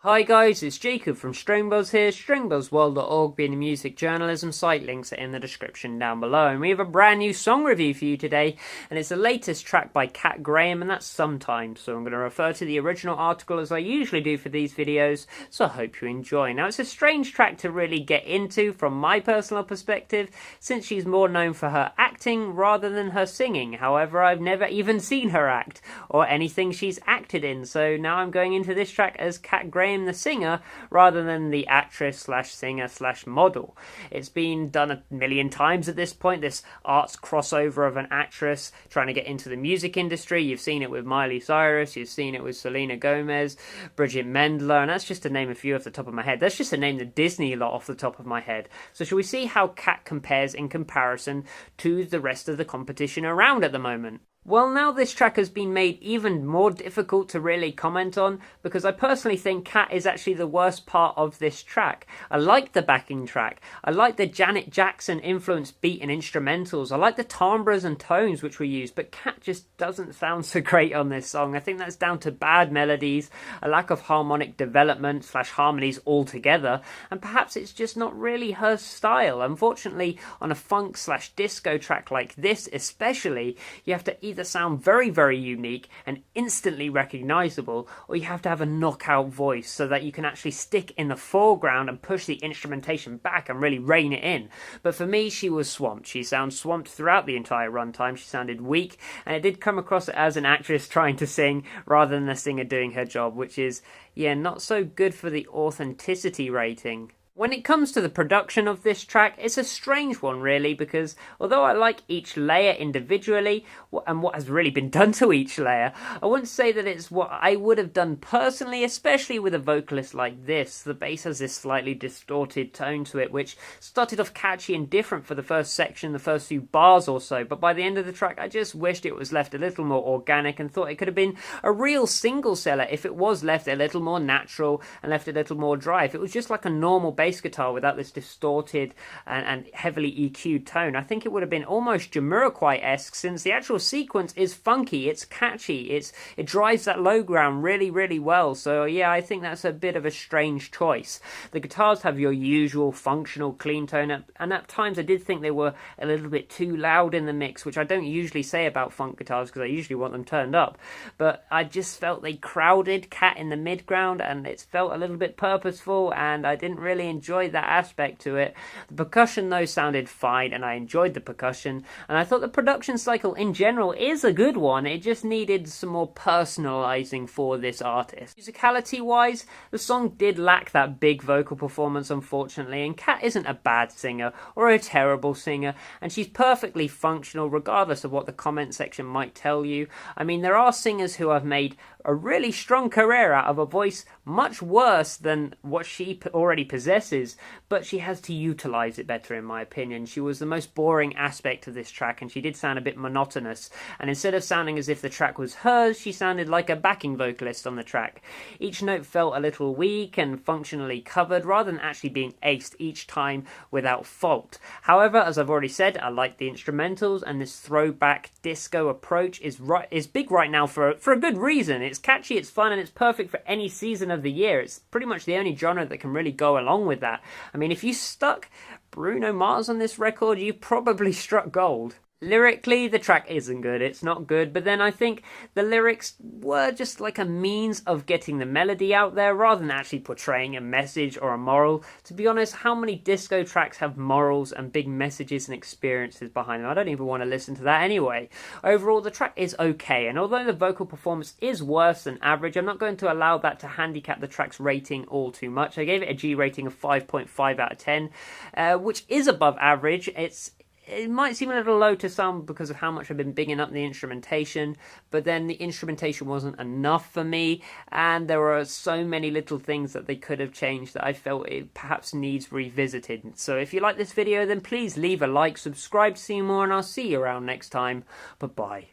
Hi guys, it's Jacob from Stringbuzz here, stringbuzzworld.org being a music journalism site, links are in the description down below. And we have a brand new song review for you today, and it's the latest track by Kat Graham, and that's Sometimes. So I'm going to refer to the original article as I usually do for these videos, so I hope you enjoy. Now it's a strange track to really get into from my personal perspective, since she's more known for her acting rather than her singing. However, I've never even seen her act, or anything she's acted in, so now I'm going into this track as Kat Graham the singer rather than the actress slash singer slash model. It's been done a million times at this point, this arts crossover of an actress trying to get into the music industry. You've seen it with Miley Cyrus, you've seen it with Selena Gomez, Bridget Mendler, and that's just to name a few off the top of my head. That's just to name the Disney lot off the top of my head. So shall we see how Kat compares in comparison to the rest of the competition around at the moment? Well, now this track has been made even more difficult to really comment on, because I personally think Kat is actually the worst part of this track. I like the backing track, I like the Janet Jackson influenced beat and instrumentals, I like the timbres and tones which were used, but Kat just doesn't sound so great on this song. I think that's down to bad melodies, a lack of harmonic development slash harmonies altogether, and perhaps it's just not really her style. Unfortunately, on a funk slash disco track like this especially, you have to either sound very, very unique and instantly recognizable, or you have to have a knockout voice so that you can actually stick in the foreground and push the instrumentation back and really rein it in. But for me, she was swamped. She sounds swamped throughout the entire runtime. She sounded weak, and it did come across as an actress trying to sing rather than a singer doing her job, which is, yeah, not so good for the authenticity rating. When it comes to the production of this track, it's a strange one really, because although I like each layer individually and what has really been done to each layer, I wouldn't say that it's what I would have done personally, especially with a vocalist like this. The bass has this slightly distorted tone to it, which started off catchy and different for the first section, the first few bars or so, but by the end of the track I just wished it was left a little more organic and thought it could have been a real single seller if it was left a little more natural and left a little more dry. If it was just like a normal bass guitar without this distorted and heavily EQ'd tone, I think it would have been almost Jamiroquai-esque, since the actual sequence is funky, it's catchy, it drives that low ground really, really well. So yeah, I think that's a bit of a strange choice. The guitars have your usual functional clean tone, and at times I did think they were a little bit too loud in the mix, which I don't usually say about funk guitars because I usually want them turned up, but I just felt they crowded Kat in the mid-ground, and it felt a little bit purposeful, and I didn't really enjoyed that aspect to it. The percussion though sounded fine, and I enjoyed the percussion, and I thought the production cycle in general is a good one. It just needed some more personalizing for this artist. Musicality wise, the song did lack that big vocal performance, unfortunately, and Kat isn't a bad singer or a terrible singer, and she's perfectly functional regardless of what the comment section might tell you. I mean, there are singers who have made a really strong career out of a voice much worse than what she already possesses, but she has to utilize it better in my opinion. She was the most boring aspect of this track, and she did sound a bit monotonous, and instead of sounding as if the track was hers, she sounded like a backing vocalist on the track. Each note felt a little weak and functionally covered rather than actually being aced each time without fault. However, as I've already said, I like the instrumentals, and this throwback disco approach is big right now for a good reason. It's catchy, it's fun, and it's perfect for any season of the year. It's pretty much the only genre that can really go along with that. I mean, if you stuck Bruno Mars on this record, you probably struck gold. Lyrically, the track isn't good, it's not good, but then I think the lyrics were just like a means of getting the melody out there rather than actually portraying a message or a moral. To be honest, how many disco tracks have morals and big messages and experiences behind them? I don't even want to listen to that anyway. Overall, the track is okay, and although the vocal performance is worse than average, I'm not going to allow that to handicap the track's rating all too much. I gave it a G rating of 5.5 out of 10, which is above average. It might seem a little low to some because of how much I've been bigging up the instrumentation, but then the instrumentation wasn't enough for me, and there were so many little things that they could have changed that I felt it perhaps needs revisited. So if you like this video, then please leave a like, subscribe to see more, and I'll see you around next time. Bye-bye.